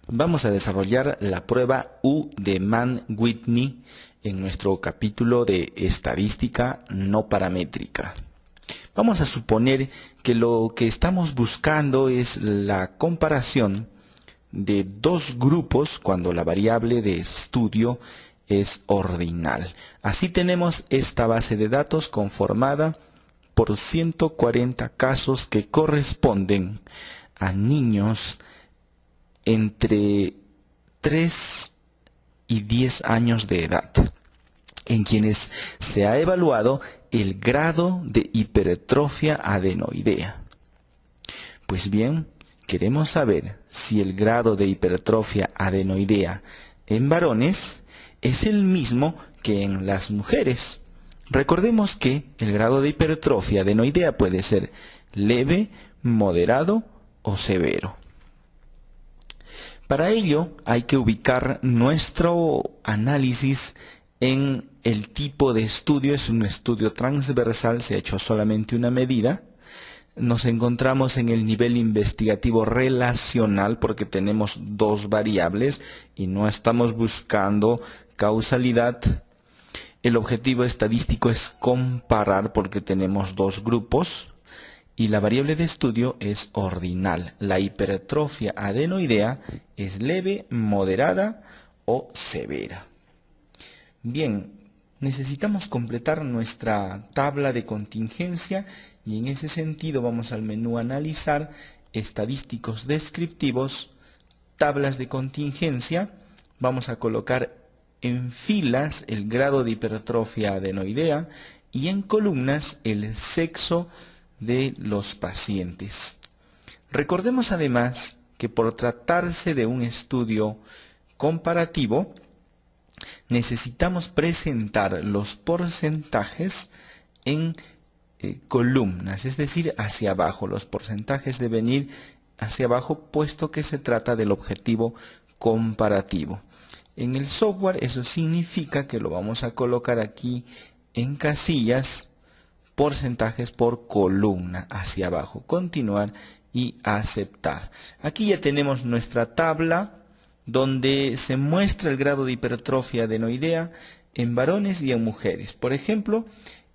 Vamos a desarrollar la prueba U de Mann-Whitney en nuestro capítulo de estadística no paramétrica. Vamos a suponer que lo que estamos buscando es la comparación de dos grupos cuando la variable de estudio es ordinal. Así tenemos esta base de datos conformada por 140 casos que corresponden a niños entre 3 y 10 años de edad, en quienes se ha evaluado el grado de hipertrofia adenoidea. Pues bien, queremos saber si el grado de hipertrofia adenoidea en varones es el mismo que en las mujeres. Recordemos que el grado de hipertrofia adenoidea puede ser leve, moderado o severo. Para ello hay que ubicar nuestro análisis en el tipo de estudio. Es un estudio transversal, se ha hecho solamente una medida. Nos encontramos en el nivel investigativo relacional porque tenemos dos variables y no estamos buscando causalidad. El objetivo estadístico es comparar porque tenemos dos grupos. Y la variable de estudio es ordinal. La hipertrofia adenoidea es leve, moderada o severa. Bien, necesitamos completar nuestra tabla de contingencia y en ese sentido vamos al menú Analizar, Estadísticos Descriptivos, Tablas de contingencia. Vamos a colocar en filas el grado de hipertrofia adenoidea y en columnas el sexo de los pacientes. Recordemos además que por tratarse de un estudio comparativo, necesitamos presentar los porcentajes en columnas, es decir, hacia abajo. Los porcentajes deben ir hacia abajo puesto que se trata del objetivo comparativo. En el software eso significa que lo vamos a colocar aquí en casillas, porcentajes por columna hacia abajo, continuar y aceptar. Aquí ya tenemos nuestra tabla donde se muestra el grado de hipertrofia adenoidea en varones y en mujeres. Por ejemplo,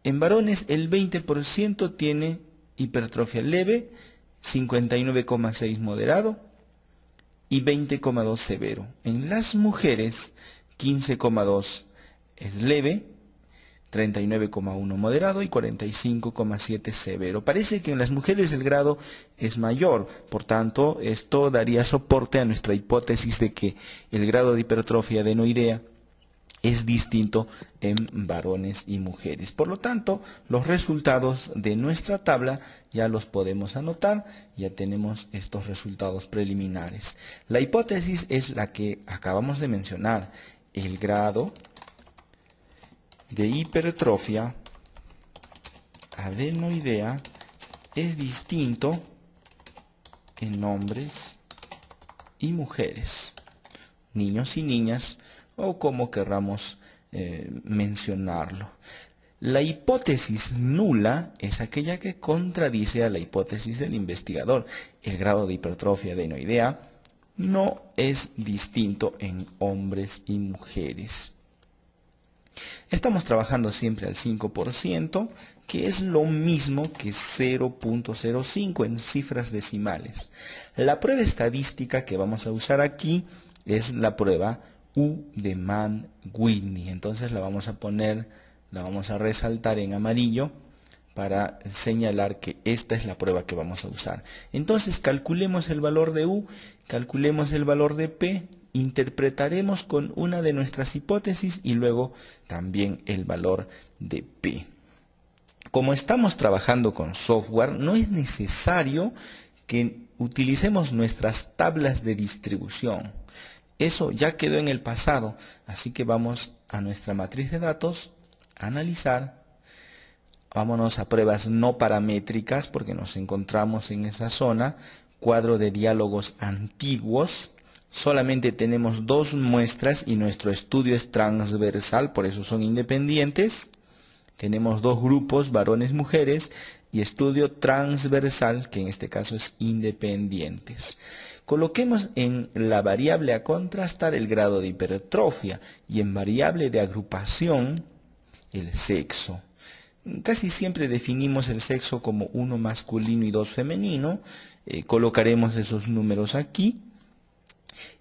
en varones el 20% tiene hipertrofia leve, 59,6 moderado y 20,2 severo. En las mujeres 15,2 es leve, 39,1 moderado y 45,7 severo. Parece que en las mujeres el grado es mayor, por tanto, esto daría soporte a nuestra hipótesis de que el grado de hipertrofia adenoidea es distinto en varones y mujeres. Por lo tanto, los resultados de nuestra tabla ya los podemos anotar, ya tenemos estos resultados preliminares. La hipótesis es la que acabamos de mencionar, el grado de hipertrofia adenoidea es distinto en hombres y mujeres, niños y niñas, o como querramos mencionarlo. La hipótesis nula es aquella que contradice a la hipótesis del investigador. El grado de hipertrofia adenoidea no es distinto en hombres y mujeres. Estamos trabajando siempre al 5%, que es lo mismo que 0.05 en cifras decimales. La prueba estadística que vamos a usar aquí es la prueba U de Mann-Whitney. Entonces la vamos a resaltar en amarillo para señalar que esta es la prueba que vamos a usar. Entonces calculemos el valor de U, calculemos el valor de P, interpretaremos con una de nuestras hipótesis y luego también el valor de P. Como estamos trabajando con software, no es necesario que utilicemos nuestras tablas de distribución. Eso ya quedó en el pasado, así que vamos a nuestra matriz de datos, analizar, vámonos a pruebas no paramétricas porque nos encontramos en esa zona, cuadro de diálogos antiguos. Solamente tenemos dos muestras y nuestro estudio es transversal, por eso son independientes. Tenemos dos grupos, varones, mujeres. y estudio transversal, que en este caso es independientes. Coloquemos en la variable a contrastar el grado de hipertrofia y en variable de agrupación el sexo. Casi siempre definimos el sexo como 1 masculino y 2 femenino. Colocaremos esos números aquí.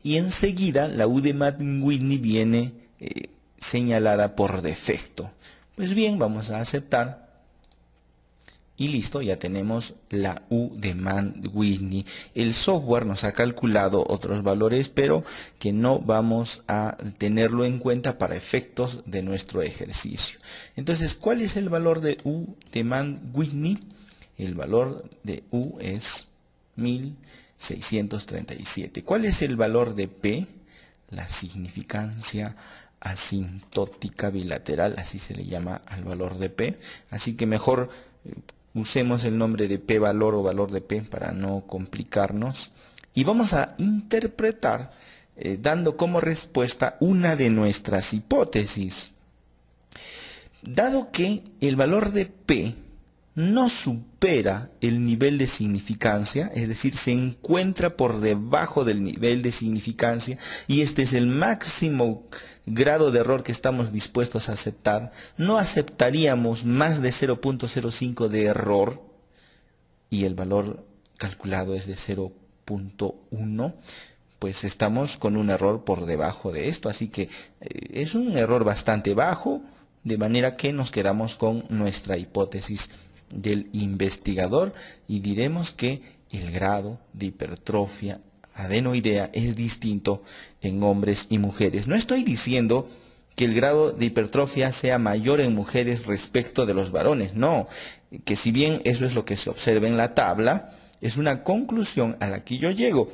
Y enseguida la U de Mann-Whitney viene señalada por defecto. Pues bien, vamos a aceptar. Y listo, ya tenemos la U de Mann-Whitney. El software nos ha calculado otros valores, pero que no vamos a tenerlo en cuenta para efectos de nuestro ejercicio. Entonces, ¿cuál es el valor de U de Mann-Whitney? El valor de U es 1637. ¿Cuál es el valor de P? La significancia asintótica bilateral, así se le llama al valor de P. Así que mejor usemos el nombre de P valor o valor de P para no complicarnos. Y vamos a interpretar dando como respuesta una de nuestras hipótesis. Dado que el valor de P no supera el nivel de significancia, es decir, se encuentra por debajo del nivel de significancia, y este es el máximo grado de error que estamos dispuestos a aceptar, no aceptaríamos más de 0.05 de error, y el valor calculado es de 0.1, pues estamos con un error por debajo de esto, así que es un error bastante bajo, de manera que nos quedamos con nuestra hipótesis del investigador y diremos que el grado de hipertrofia adenoidea es distinto en hombres y mujeres. No estoy diciendo que el grado de hipertrofia sea mayor en mujeres respecto de los varones, no, que si bien eso es lo que se observa en la tabla, es una conclusión a la que yo llego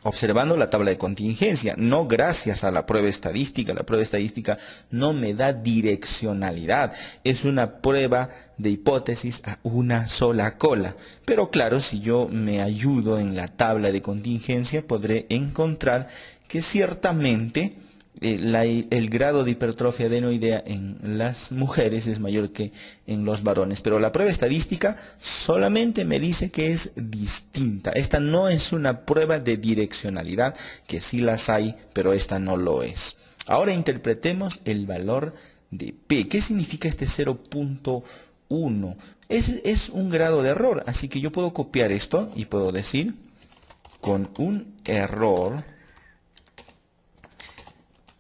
observando la tabla de contingencia, no gracias a la prueba estadística. La prueba estadística no me da direccionalidad, es una prueba de hipótesis a una sola cola. Pero claro, si yo me ayudo en la tabla de contingencia, podré encontrar que ciertamente el grado de hipertrofia adenoidea en las mujeres es mayor que en los varones, pero la prueba estadística solamente me dice que es distinta. Esta no es una prueba de direccionalidad, que sí las hay, pero esta no lo es. Ahora interpretemos el valor de P. ¿Qué significa este 0.1? Es un grado de error, así que yo puedo copiar esto y puedo decir con un error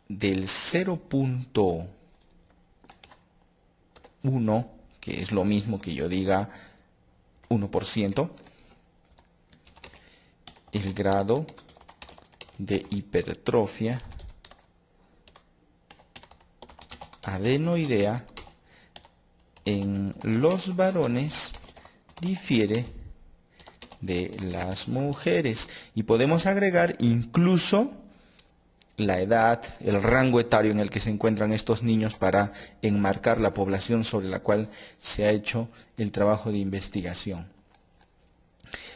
del 0.1, que es lo mismo que yo diga 1%, el grado de hipertrofia adenoidea en los varones difiere de las mujeres. Y podemos agregar incluso la edad, el rango etario en el que se encuentran estos niños para enmarcar la población sobre la cual se ha hecho el trabajo de investigación.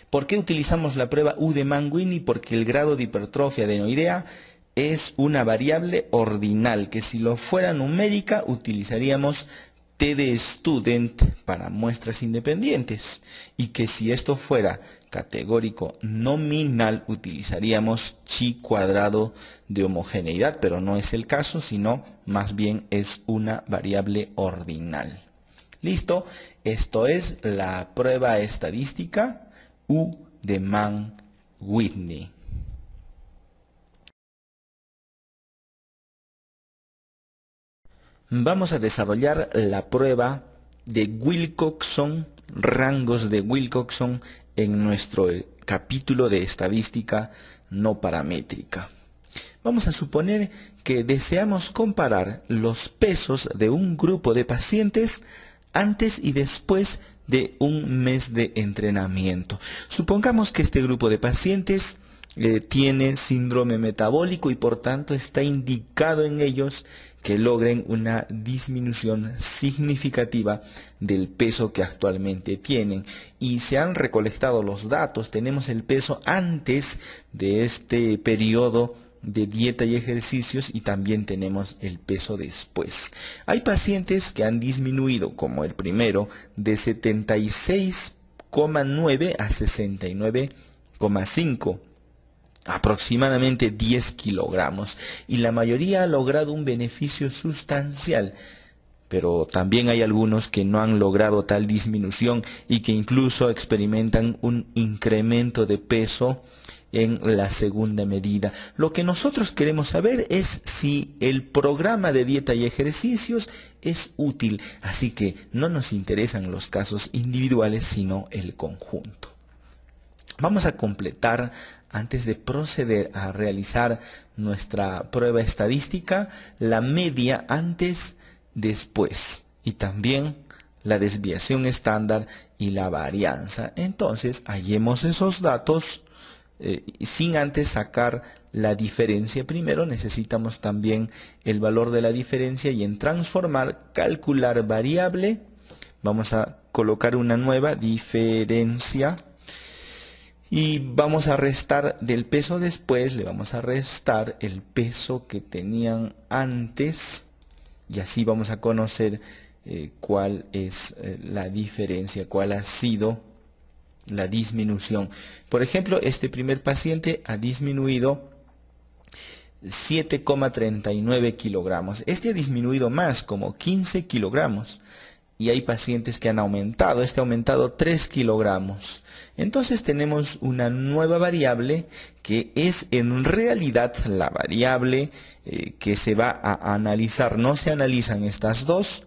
¿Por qué utilizamos la prueba U de Mann-Whitney? Porque el grado de hipertrofia adenoidea es una variable ordinal, que si lo fuera numérica utilizaríamos T de student para muestras independientes, y que si esto fuera categórico nominal utilizaríamos chi cuadrado de homogeneidad, pero no es el caso, sino más bien es una variable ordinal. Listo, esto es la prueba estadística U de Mann-Whitney. Vamos a desarrollar la prueba de Wilcoxon, rangos de Wilcoxon, en nuestro capítulo de estadística no paramétrica. Vamos a suponer que deseamos comparar los pesos de un grupo de pacientes antes y después de un mes de entrenamiento. Supongamos que este grupo de pacientes tiene síndrome metabólico y por tanto está indicado en ellos que logren una disminución significativa del peso que actualmente tienen. Y se han recolectado los datos, tenemos el peso antes de este periodo de dieta y ejercicios y también tenemos el peso después. Hay pacientes que han disminuido, como el primero, de 76,9 a 69,5. Aproximadamente 10 kilogramos, y la mayoría ha logrado un beneficio sustancial, pero también hay algunos que no han logrado tal disminución y que incluso experimentan un incremento de peso en la segunda medida. Lo que nosotros queremos saber es si el programa de dieta y ejercicios es útil, así que no nos interesan los casos individuales, sino el conjunto. Vamos a completar, antes de proceder a realizar nuestra prueba estadística, la media antes, después, y también la desviación estándar y la varianza. Entonces, hallemos esos datos sin antes sacar la diferencia. Primero necesitamos también el valor de la diferencia, y en transformar, calcular variable, vamos a colocar una nueva diferencia. Y vamos a restar del peso después, le vamos a restar el peso que tenían antes, y así vamos a conocer cuál es la diferencia, cuál ha sido la disminución. Por ejemplo, este primer paciente ha disminuido 7,39 kilogramos. Este ha disminuido más, como 15 kilogramos. Y hay pacientes que han aumentado. Este ha aumentado 3 kilogramos. Entonces tenemos una nueva variable que es en realidad la variable que se va a analizar. No se analizan estas dos,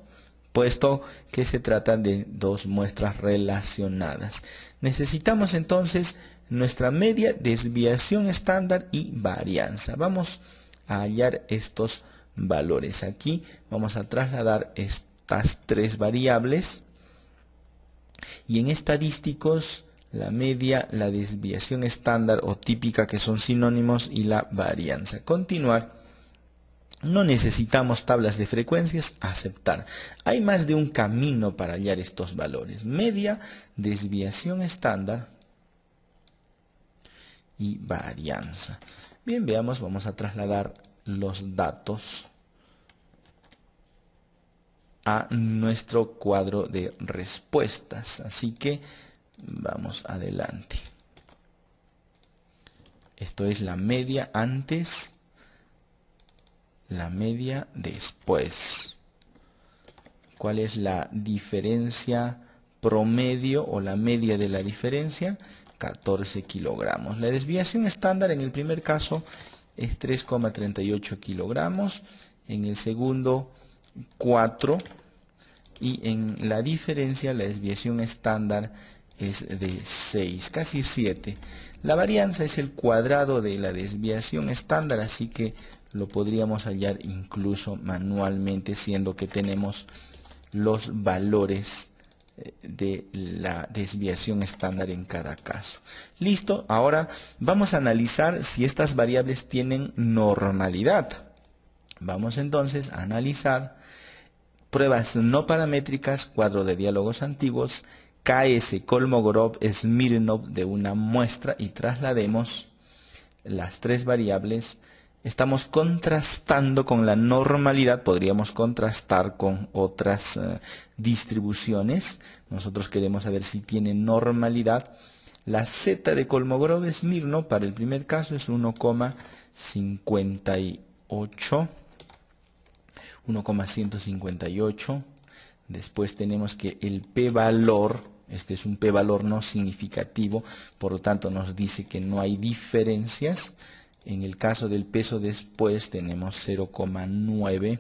puesto que se trata de dos muestras relacionadas. Necesitamos entonces nuestra media, desviación estándar y varianza. Vamos a hallar estos valores. Aquí vamos a trasladar estas tres variables, y en estadísticos la media, la desviación estándar o típica, que son sinónimos, y la varianza. Continuar. No necesitamos tablas de frecuencias, aceptar. Hay más de un camino para hallar estos valores: media, desviación estándar y varianza. Bien, veamos, vamos a trasladar los datos a nuestro cuadro de respuestas. Así que vamos adelante. Esto es la media antes, la media después. ¿Cuál es la diferencia promedio o la media de la diferencia? 14 kilogramos. La desviación estándar en el primer caso es 3,38 kilogramos, en el segundo 4, y en la diferencia la desviación estándar es de 6, casi 7. La varianza es el cuadrado de la desviación estándar, así que lo podríamos hallar incluso manualmente, siendo que tenemos los valores de la desviación estándar en cada caso. Listo, ahora vamos a analizar si estas variables tienen normalidad. Vamos entonces a analizar pruebas no paramétricas, cuadro de diálogos antiguos, KS, Kolmogorov, Smirnov de una muestra, y traslademos las tres variables. Estamos contrastando con la normalidad, podríamos contrastar con otras distribuciones. Nosotros queremos saber si tiene normalidad. La Z de Kolmogorov-Smirnov para el primer caso es 1,58. 1,158. Después tenemos que el p-valor, este es un p-valor no significativo, por lo tanto nos dice que no hay diferencias. En el caso del peso después tenemos 0,9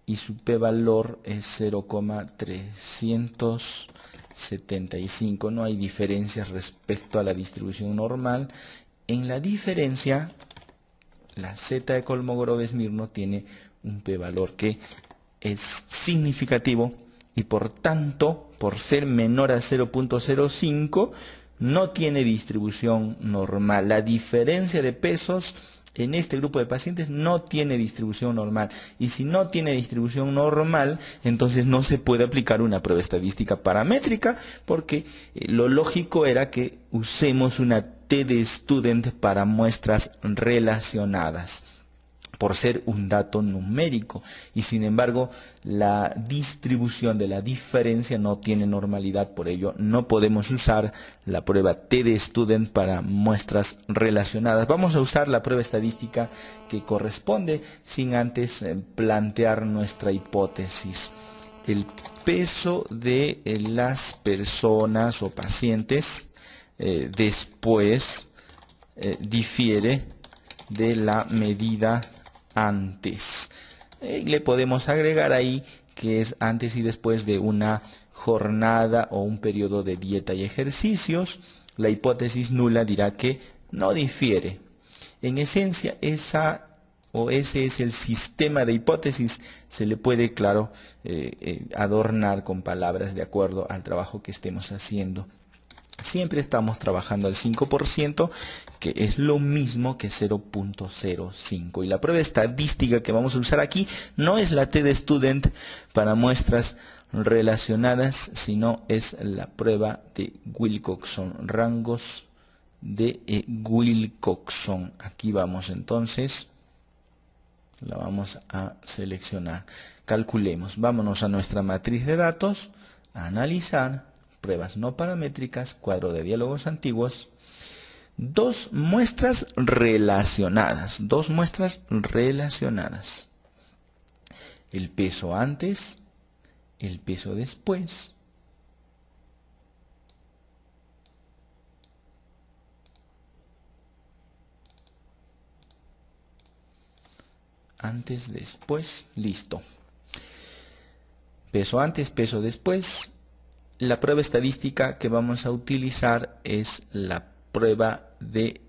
y su p-valor es 0,375. No hay diferencias respecto a la distribución normal. En la diferencia, la Z de Kolmogorov-Smirnov tiene un p-valor que es significativo, y por tanto, por ser menor a 0,05, no tiene distribución normal. La diferencia de pesos en este grupo de pacientes no tiene distribución normal. Y si no tiene distribución normal, entonces no se puede aplicar una prueba estadística paramétrica, porque lo lógico era que usemos una T de student para muestras relacionadas, por ser un dato numérico, y sin embargo la distribución de la diferencia no tiene normalidad, por ello no podemos usar la prueba T de student para muestras relacionadas. Vamos a usar la prueba estadística que corresponde sin antes plantear nuestra hipótesis. El peso de las personas o pacientes después difiere de la medida antes. Le podemos agregar ahí que es antes y después de una jornada o un periodo de dieta y ejercicios. La hipótesis nula dirá que no difiere. En esencia, ese es el sistema de hipótesis. Se le puede, claro, adornar con palabras de acuerdo al trabajo que estemos haciendo. Siempre estamos trabajando al 5%, que es lo mismo que 0.05. Y la prueba estadística que vamos a usar aquí no es la T de student para muestras relacionadas, sino es la prueba de Wilcoxon, rangos de Wilcoxon. Aquí vamos entonces, la vamos a seleccionar. Calculemos, vámonos a nuestra matriz de datos, a analizar. Pruebas no paramétricas, cuadro de diálogos antiguos, dos muestras relacionadas. El peso antes, el peso después. Antes, después, listo. Peso antes, peso después. La prueba estadística que vamos a utilizar es la prueba de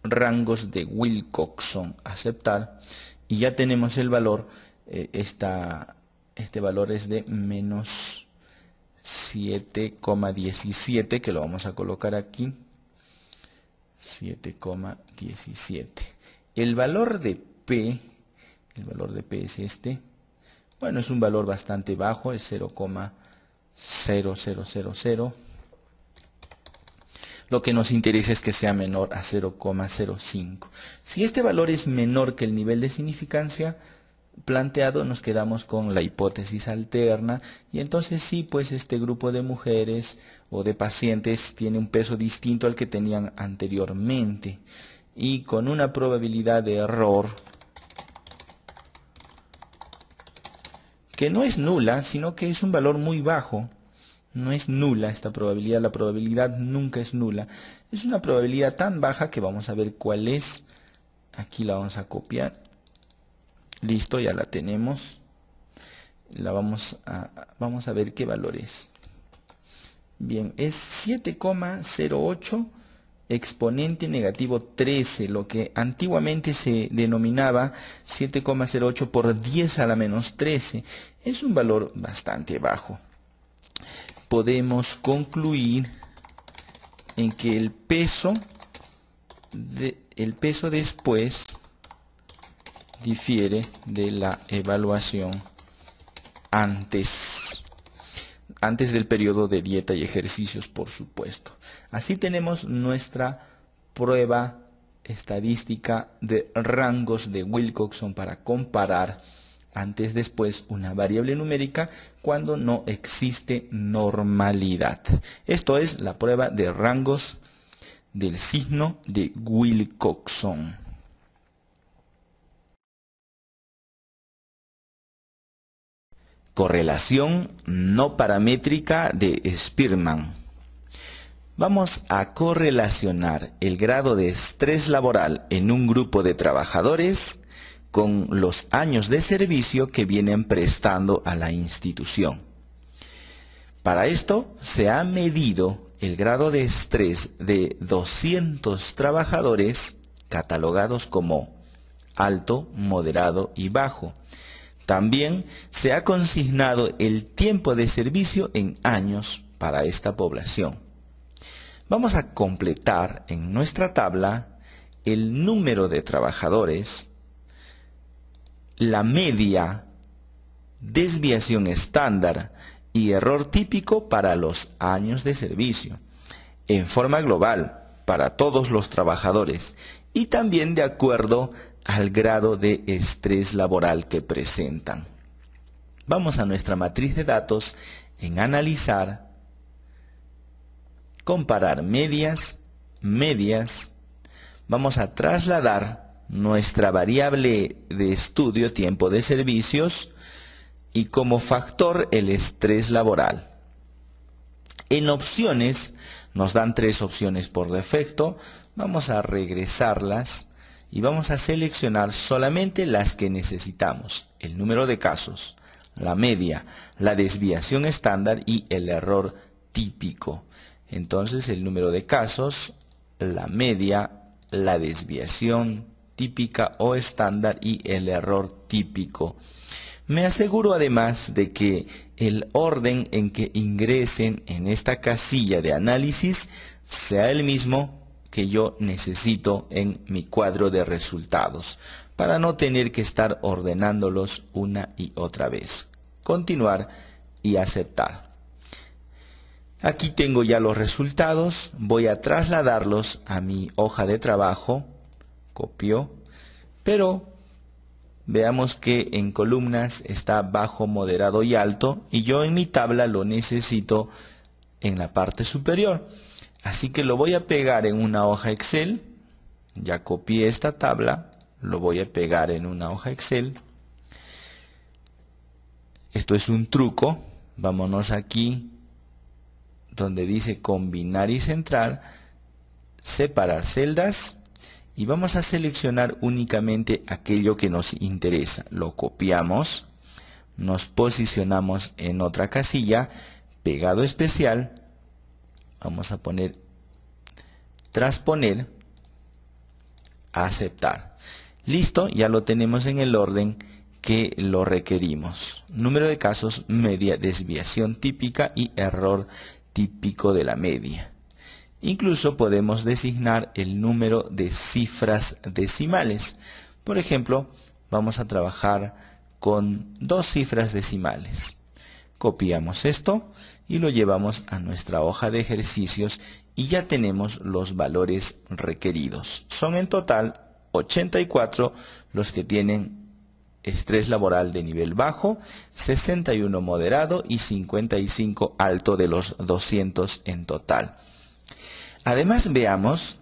rangos de Wilcoxon. Aceptar. Y ya tenemos el valor. Este valor es de menos 7,17, que lo vamos a colocar aquí. 7,17. El valor de P es este. Bueno, es un valor bastante bajo, el 0,0000. Lo que nos interesa es que sea menor a 0,05. Si este valor es menor que el nivel de significancia planteado, nos quedamos con la hipótesis alterna, y entonces sí, pues este grupo de mujeres o de pacientes tiene un peso distinto al que tenían anteriormente, y con una probabilidad de error que no es nula, sino que es un valor muy bajo. No es nula esta probabilidad, la probabilidad nunca es nula. Es una probabilidad tan baja que vamos a ver cuál es. Aquí la vamos a copiar. Listo, ya la tenemos. Vamos a ver qué valor es. Bien, es 7,08 exponente negativo 13, lo que antiguamente se denominaba 7,08 por 10 a la menos 13. Es un valor bastante bajo. Podemos concluir en que el peso después difiere de la evaluación antes del periodo de dieta y ejercicios, por supuesto. Así tenemos nuestra prueba estadística de rangos de Wilcoxon para comparar antes, después, una variable numérica cuando no existe normalidad. Esto es la prueba de rangos del signo de Wilcoxon. Correlación no paramétrica de Spearman. Vamos a correlacionar el grado de estrés laboral en un grupo de trabajadores con los años de servicio que vienen prestando a la institución. Para esto se ha medido el grado de estrés de 200 trabajadores catalogados como alto, moderado y bajo. También se ha consignado el tiempo de servicio en años para esta población. Vamos a completar en nuestra tabla el número de trabajadores, la media, desviación estándar y error típico para los años de servicio. En forma global, para todos los trabajadores y también de acuerdo al grado de estrés laboral que presentan. Vamos a nuestra matriz de datos en analizar, comparar medias, vamos a trasladar nuestra variable de estudio, tiempo de servicios, y como factor el estrés laboral. En opciones, nos dan 3 opciones por defecto, vamos a regresarlas y vamos a seleccionar solamente las que necesitamos: el número de casos, la media, la desviación estándar y el error típico. Entonces el número de casos, la media, la desviación típica o estándar y el error típico. Me aseguro además de que el orden en que ingresen en esta casilla de análisis sea el mismo que yo necesito en mi cuadro de resultados, para no tener que estar ordenándolos una y otra vez. Continuar y aceptar. Aquí tengo ya los resultados, voy a trasladarlos a mi hoja de trabajo, copio, pero veamos que en columnas está bajo, moderado y alto, y yo en mi tabla lo necesito en la parte superior. Así que lo voy a pegar en una hoja Excel. Ya copié esta tabla, lo voy a pegar en una hoja Excel. Esto es un truco. Vámonos aquí donde dice combinar y centrar, separar celdas, y vamos a seleccionar únicamente aquello que nos interesa. Lo copiamos, nos posicionamos en otra casilla, pegado especial, vamos a poner transponer, aceptar. Listo, ya lo tenemos en el orden que lo requerimos. Número de casos, media, desviación típica y error típico de la media. Incluso podemos designar el número de cifras decimales. Por ejemplo, vamos a trabajar con 2 cifras decimales. Copiamos esto y lo llevamos a nuestra hoja de ejercicios y ya tenemos los valores requeridos. Son en total 84 los que tienen estrés laboral de nivel bajo, 61 moderado y 55 alto de los 200 en total. Además, veamos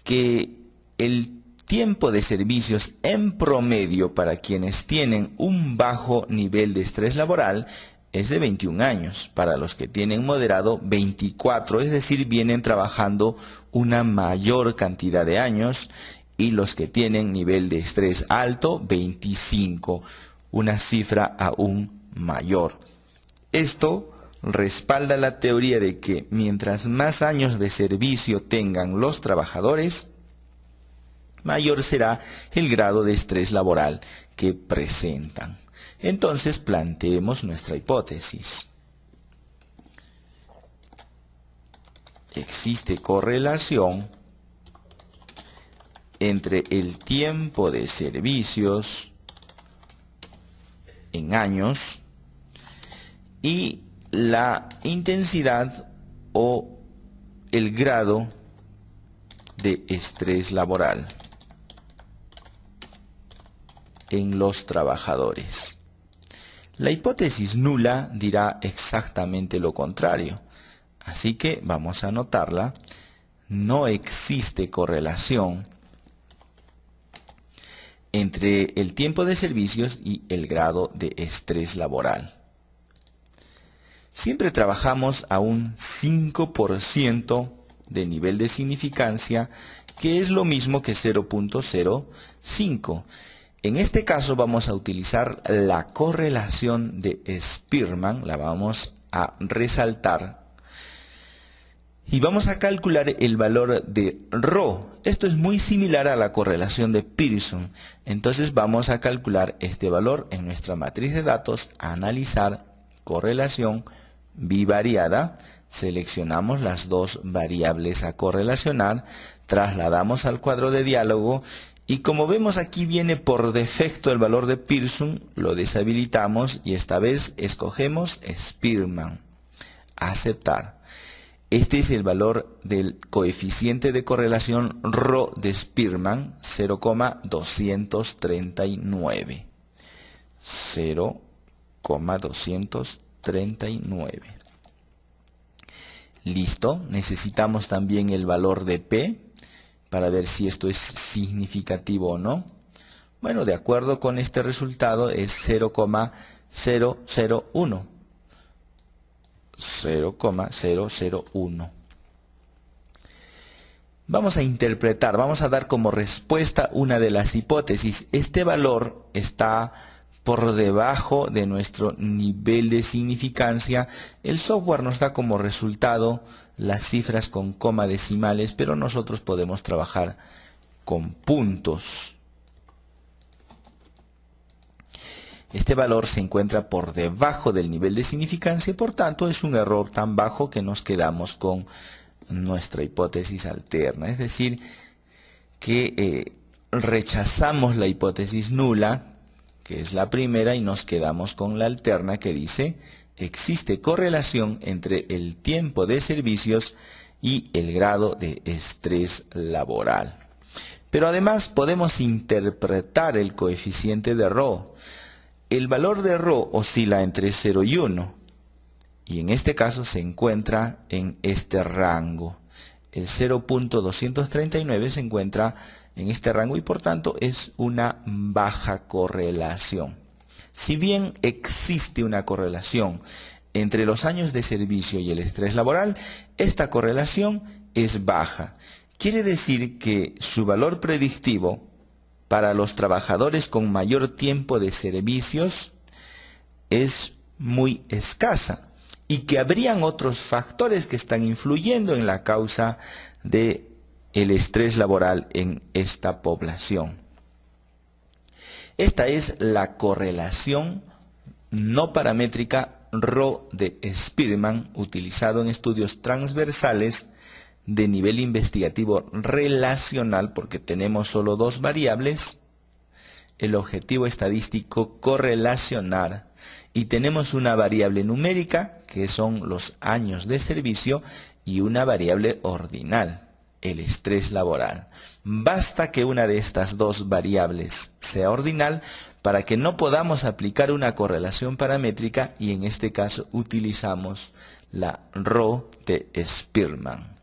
que el tiempo de servicios en promedio para quienes tienen un bajo nivel de estrés laboral es de 21 años. Para los que tienen moderado, 24, es decir, vienen trabajando una mayor cantidad de años. Y los que tienen nivel de estrés alto, 25, una cifra aún mayor. Esto respalda la teoría de que mientras más años de servicio tengan los trabajadores, mayor será el grado de estrés laboral que presentan. Entonces planteemos nuestra hipótesis. Existe correlación entre el tiempo de servicios en años y la intensidad o el grado de estrés laboral en los trabajadores. La hipótesis nula dirá exactamente lo contrario, así que vamos a anotarla. No existe correlación entre el tiempo de servicios y el grado de estrés laboral. Siempre trabajamos a un 5% de nivel de significancia, que es lo mismo que 0.05. En este caso vamos a utilizar la correlación de Spearman, la vamos a resaltar. Y vamos a calcular el valor de ρ. Esto es muy similar a la correlación de Pearson. Entonces vamos a calcular este valor en nuestra matriz de datos, analizar, correlación bivariada. Seleccionamos las 2 variables a correlacionar, trasladamos al cuadro de diálogo y como vemos aquí viene por defecto el valor de Pearson, lo deshabilitamos y esta vez escogemos Spearman. Aceptar. Este es el valor del coeficiente de correlación Rho de Spearman, 0,239. 0,239. Listo. Necesitamos también el valor de P para ver si esto es significativo o no. Bueno, de acuerdo con este resultado es 0,001. 0,001. Vamos a interpretar, vamos a dar como respuesta una de las hipótesis. Este valor está por debajo de nuestro nivel de significancia. El software nos da como resultado las cifras con coma decimales, pero nosotros podemos trabajar con puntos. Este valor se encuentra por debajo del nivel de significancia y por tanto es un error tan bajo que nos quedamos con nuestra hipótesis alterna. Es decir, que rechazamos la hipótesis nula, que es la primera, y nos quedamos con la alterna que dice: existe correlación entre el tiempo de servicios y el grado de estrés laboral. Pero además podemos interpretar el coeficiente de Rho. El valor de Rho oscila entre 0 y 1, y en este caso se encuentra en este rango. El 0.239 se encuentra en este rango y por tanto es una baja correlación. Si bien existe una correlación entre los años de servicio y el estrés laboral, esta correlación es baja. Quiere decir que su valor predictivo para los trabajadores con mayor tiempo de servicios es muy escasa y que habrían otros factores que están influyendo en la causa del estrés laboral en esta población. Esta es la correlación no paramétrica Rho de Spearman utilizado en estudios transversales de nivel investigativo relacional, porque tenemos solo dos variables, el objetivo estadístico correlacionar, y tenemos una variable numérica que son los años de servicio y una variable ordinal, el estrés laboral. Basta que una de estas dos variables sea ordinal para que no podamos aplicar una correlación paramétrica, y en este caso utilizamos la Rho de Spearman.